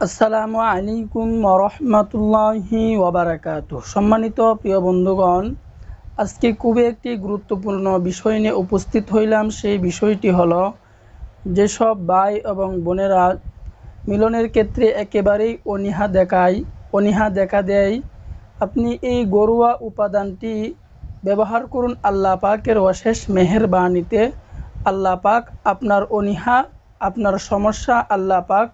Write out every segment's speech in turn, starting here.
আসসালামু আলাইকুম রহমতুল্লাহি ওয়াবারাকাতুহু। সম্মানিত প্রিয় বন্ধুগণ, আজকে খুবই একটি গুরুত্বপূর্ণ বিষয় নিয়ে উপস্থিত হইলাম। সেই বিষয়টি হলো, যেসব ভাই এবং বোনেরা মিলনের ক্ষেত্রে একেবারেই অনীহা দেখা দেয়, আপনি এই ঘরোয়া উপাদানটি ব্যবহার করুন। আল্লাহ পাকের অশেষ মেহেরবানিতে আল্লাহ পাক আপনার অনীহা, আপনার সমস্যা আল্লাহ পাক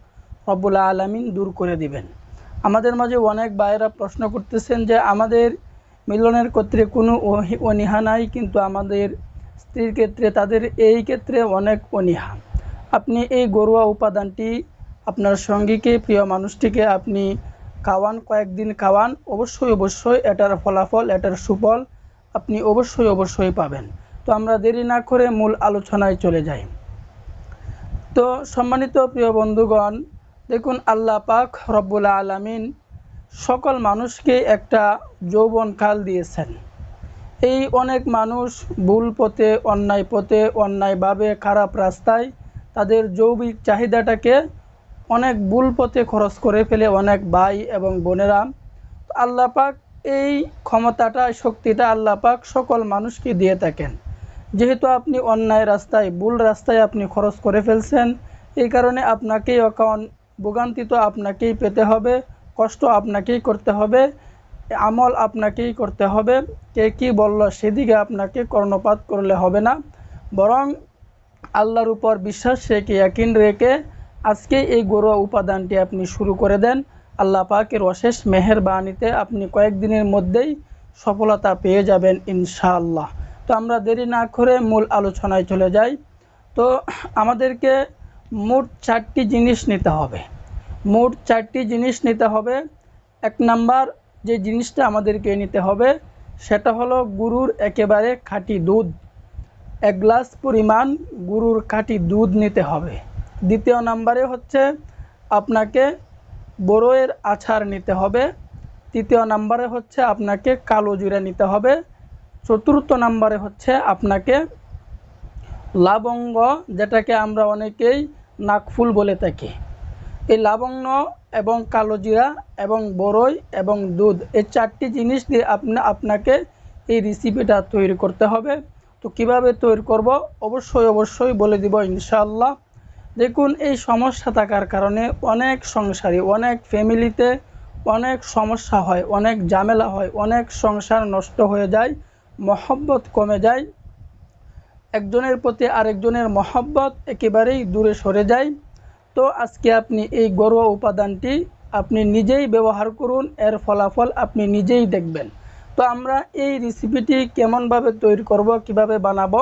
রব্বুল আলামিন দূর করে দিবেন। আমাদের মাঝে অনেক ভাইয়েরা প্রশ্ন করতেছেন যে আমাদের মিলনের ক্ষেত্রে কোনো অনীহা নাই, কিন্তু আমাদের স্ত্রীর ক্ষেত্রে, তাদের এই ক্ষেত্রে অনেক অনীহা। আপনি এই ঘরোয়া উপাদানটি আপনার সঙ্গীকে, প্রিয় মানুষটিকে আপনি খাওয়ান, কয়েকদিন খাওয়ান, অবশ্যই এটার ফলাফল, এটার সুফল আপনি অবশ্যই পাবেন। তো আমরা দেরি না করে মূল আলোচনায় চলে যাই। তো সম্মানিত প্রিয় বন্ধুগণ, দেখুন, আল্লাহ পাক রব্বুল আলামিন সকল মানুষকে একটা যৌবনকাল দিয়েছেন। এই অনেক মানুষ ভুল পথে, অন্যায়ভাবে, খারাপ রাস্তায় তাদের যৌবিক চাহিদাটাকে অনেক ভুল পথে খরচ করে ফেলে অনেক ভাই এবং বোনেরা। আল্লাহ পাক এই ক্ষমতাটা, শক্তিটা আল্লাহ পাক সকল মানুষকে দিয়ে থাকেন। যেহেতু আপনি অন্যায় রাস্তায়, ভুল রাস্তায় আপনি খরচ করে ফেলছেন, এই কারণে আপনাকেই এখন ভোগান্তি তো আপনাকেই পেতে হবে, কষ্ট আপনাকেই করতে হবে, আমল আপনাকেই করতে হবে। কে কি বলল সেদিকে আপনাকে কর্ণপাত করলে হবে না, বরং আল্লাহর উপর বিশ্বাস রেখে, ইয়াকিন রেখে আজকে এই ঘরোয়া উপাদানটি আপনি শুরু করে দেন। আল্লাহ পাকের অশেষ মেহেরবানিতে আপনি কয়েকদিনের মধ্যেই সফলতা পেয়ে যাবেন ইনশাআল্লাহ। তো আমরা দেরি না করে মূল আলোচনায় চলে যাই। তো আমাদেরকে মোট 4টি জিনিস নিতে হবে। এক নাম্বার যে জিনিসটা আমাদেরকে নিতে হবে সেটা হলো গরুর একেবারে খাঁটি দুধ। 1 গ্লাস পরিমাণ গরুর খাঁটি দুধ নিতে হবে। দ্বিতীয় নাম্বারে হচ্ছে আপনাকে বড়ইয়ের আচার নিতে হবে। তৃতীয় নাম্বারে হচ্ছে আপনাকে কালো জিরা নিতে হবে। চতুর্থ নাম্বারে হচ্ছে আপনাকে লবঙ্গ, যেটাকে আমরা অনেকেই নাকফুল বলে থাকি। এই লবঙ্গ এবং কালো জিরা এবং বড়ই এবং দুধ, এই 4টি জিনিস দিয়ে আপনাকে এই রেসিপিটা তৈরি করতে হবে। তো কিভাবে তৈরি করব অবশ্যই বলে দিব ইনশাআল্লাহ। দেখুন, এই সমস্যা থাকার কারণে অনেক সংসারে, অনেক ফ্যামিলিতে অনেক সমস্যা হয়, অনেক ঝামেলা হয়, অনেক সংসার নষ্ট হয়ে যায়, মহব্বত কমে যায়, একজনের প্রতি আরেকজনের মহব্বত একেবারেই দূরে সরে যায়। তো আজকে আপনি এই ঘরোয়া উপাদানটি আপনি নিজেই ব্যবহার করুন, এর ফলাফল আপনি নিজেই দেখবেন। তো আমরা এই রেসিপিটি কেমনভাবে তৈরি করব, কিভাবে বানাবো,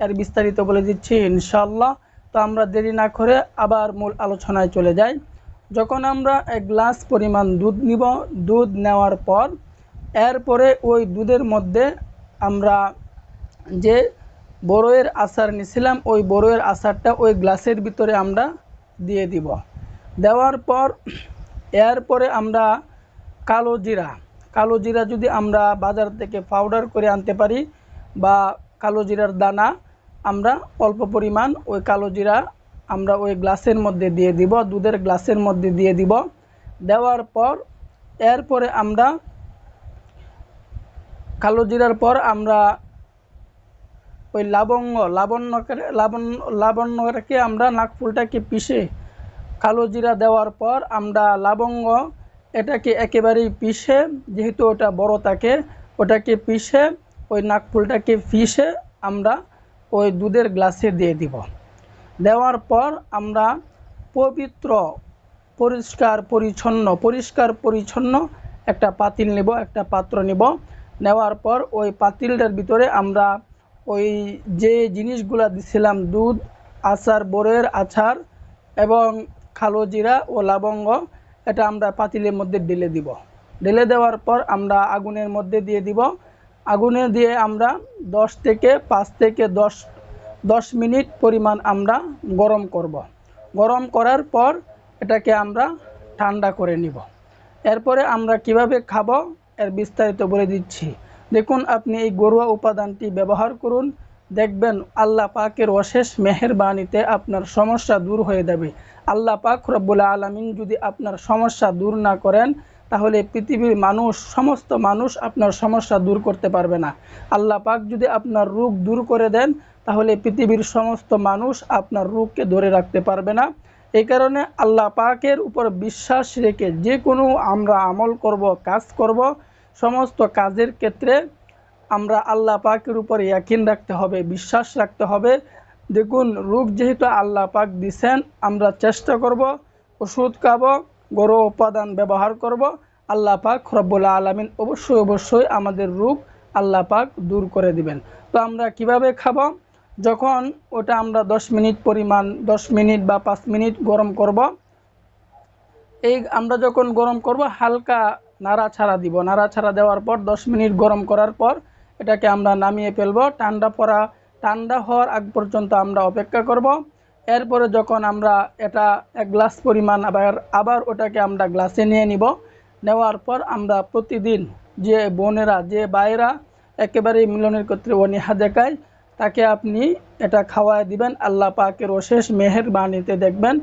এর বিস্তারিত বলে দিচ্ছি ইনশাআল্লাহ। তো আমরা দেরি না করে আবার মূল আলোচনায় চলে যাই। যখন আমরা 1 গ্লাস পরিমাণ দুধ নিব, দুধ নেওয়ার পর এরপরে ওই দুধের মধ্যে আমরা যে বড়ইয়ের আচার নিয়েছিলাম, ওই বড়ইয়ের আচারটা ওই গ্লাসের ভিতরে আমরা দিয়ে দিব। দেওয়ার পর এরপরে আমরা কালো জিরা যদি আমরা বাজার থেকে পাউডার করে আনতে পারি, বা কালো জিরার দানা, আমরা অল্প পরিমাণ ওই কালো জিরা আমরা ওই গ্লাসের মধ্যে দিয়ে দিব, দুধের গ্লাসের মধ্যে দিয়ে দিব। দেওয়ার পর এরপরে আমরা কালো জিরার পর আমরা ওই লাবণ্যকে আমরা নাকফুলটাকে পিষে, কালো জিরা দেওয়ার পর আমরা লবঙ্গ এটাকে একেবারেই পিষে, যেহেতু ওটা বড় থাকে, ওটাকে পিষে ওই নাকফুলটাকে পিষে আমরা ওই দুধের গ্লাসে দিয়ে দিব। দেওয়ার পর আমরা পরিষ্কার পরিচ্ছন্ন একটা পাতিল নেব, একটা পাত্র নেব। নেওয়ার পর ওই পাতিলটার ভিতরে আমরা ওই যে জিনিসগুলো দিছিলাম, দুধ, আচার, বড়ইয়ের আচার এবং কালো জিরা ও লবঙ্গ, এটা আমরা পাতিলের মধ্যে ঢেলে দিব। ঢেলে দেওয়ার পর আমরা আগুনের মধ্যে দিয়ে দিব। আগুনে দিয়ে আমরা 5 থেকে 10 মিনিট পরিমাণ আমরা গরম করব। গরম করার পর এটাকে আমরা ঠান্ডা করে নিব। এরপরে আমরা কিভাবে খাবো এর বিস্তারিত বলে দিচ্ছি। দেখুন, আপনি এই ঘরোয়া উপাদানটি ব্যবহার করুন, দেখবেন আল্লাহ পাকের অশেষ মেহেরবানিতে আপনার সমস্যা দূর হয়ে যাবে। আল্লাহ পাক রব্বুল আলামিন যদি আপনার সমস্যা দূর না করেন, তাহলে পৃথিবীর মানুষ, সমস্ত মানুষ আপনার সমস্যা দূর করতে পারবে না। আল্লাহ পাক যদি আপনার রোগ দূর করে দেন, তাহলে পৃথিবীর সমস্ত মানুষ আপনার রোগকে ধরে রাখতে পারবে না। এই কারণে আল্লাহ পাকের উপর বিশ্বাস রেখে যে কোনো আমরা আমল করব, কাজ করব, সমস্ত কাজের ক্ষেত্রে আমরা আল্লাহ পাকের উপর ইয়াকিন রাখতে হবে, বিশ্বাস রাখতে হবে। দেখুন, রোগ যেহেতু আল্লাহ পাক দিছেন, আমরা চেষ্টা করব, ওষুধ খাবো, ঘরোয়া উপাদান ব্যবহার করব। আল্লাহ পাক রব্বুল আলামিন অবশ্যই আমাদের রোগ আল্লাহ পাক দূর করে দিবেন। তো আমরা কিভাবে খাবো? যখন ওটা আমরা 10 মিনিট পরিমাণ, 10 মিনিট বা 5 মিনিট গরম করব। এই আমরা যখন গরম করব, হালকা নাড়াছাড়া দিব। নাড়াছাড়া দেওয়ার পর 10 মিনিট গরম করার পর এটাকে আমরা নামিয়ে ফেলব। ঠান্ডা হওয়ার আগ পর্যন্ত আমরা অপেক্ষা করব। এরপরে যখন আমরা এটা 1 গ্লাস পরিমাণ আবার ওটাকে আমরা গ্লাসে নিয়ে নিব। নেওয়ার পর আমরা প্রতিদিন যে বোনেরা, যে ভাইরা একেবারেই মিলনের ক্ষেত্রে অনীহা দেখায়, তাকে আপনি এটা খাওয়ায় দিবেন। আল্লাহ পাকের অশেষ মেহেরবানিতে দেখবেন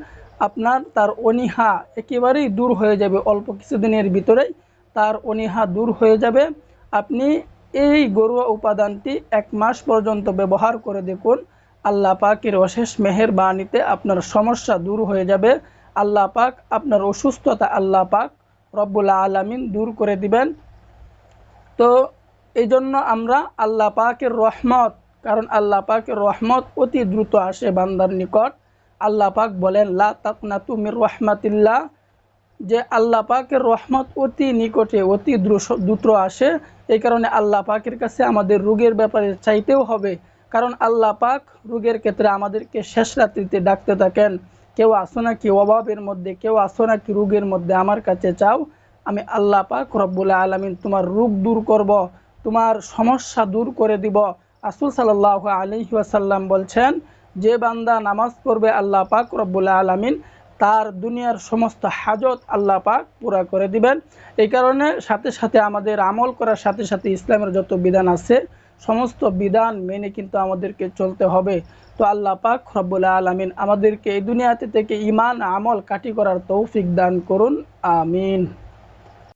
তার অনীহা একেবারেই দূর হয়ে যাবে। অল্প কিছুদিনের ভিতরেই তার অনীহা দূর হয়ে যাবে। আপনি এই ঘরোয়া উপাদানটি 1 মাস পর্যন্ত ব্যবহার করে দেখুন। আল্লাহ পাকের অশেষ মেহেরবানিতে আপনার সমস্যা দূর হয়ে যাবে। আল্লাহ পাক আপনার অসুস্থতা আল্লাহ পাক রব্বুল আলামিন দূর করে দিবেন। তো এই জন্য আমরা আল্লাহ পাকের রহমত, কারণ আল্লাহ পাকের রহমত অতি দ্রুত আসে বান্দার নিকট। আল্লাহ পাক বলেন, লা তাকনাতু মির রাহমাতিল্লাহ, যে আল্লাহ পাকের রহমত অতি নিকটে, অতি দ্রুত আসে। এই কারণে আল্লাহ পাকের কাছে আমাদের রোগের ব্যাপারে চাইতেও হবে, কারণ আল্লাহ পাক রোগের ক্ষেত্রে আমাদেরকে শেষ রাত্রিতে ডাকতে থাকেন, কেউ আসো নাকি অভাবের মধ্যে, কেউ আসো নাকি রোগের মধ্যে, আমার কাছে চাও, আমি আল্লাহ পাক রব্বুল আলামিন তোমার রোগ দূর করব, তোমার সমস্যা দূর করে দিব। রাসূল সাল্লাল্লাহু আলাইহি ওয়াসাল্লাম বলছেন, যে বান্দা নামাজ পড়বে আল্লাহ পাক রব্বুল আলামিন তার দুনিয়ার সমস্ত হাজত আল্লাহ পাক পুরা করে দিবেন। এই কারণে সাথে আমাদের আমল করার সাথে ইসলামের যত বিধান আছে, সমস্ত বিধান মেনে কিন্তু আমাদেরকে চলতে হবে। তো আল্লাহ পাক রব্বুল আলামিন আমাদেরকে এই দুনিয়াতে থেকে ঈমান আমল কাটি করার তৌফিক দান করুন। আমিন।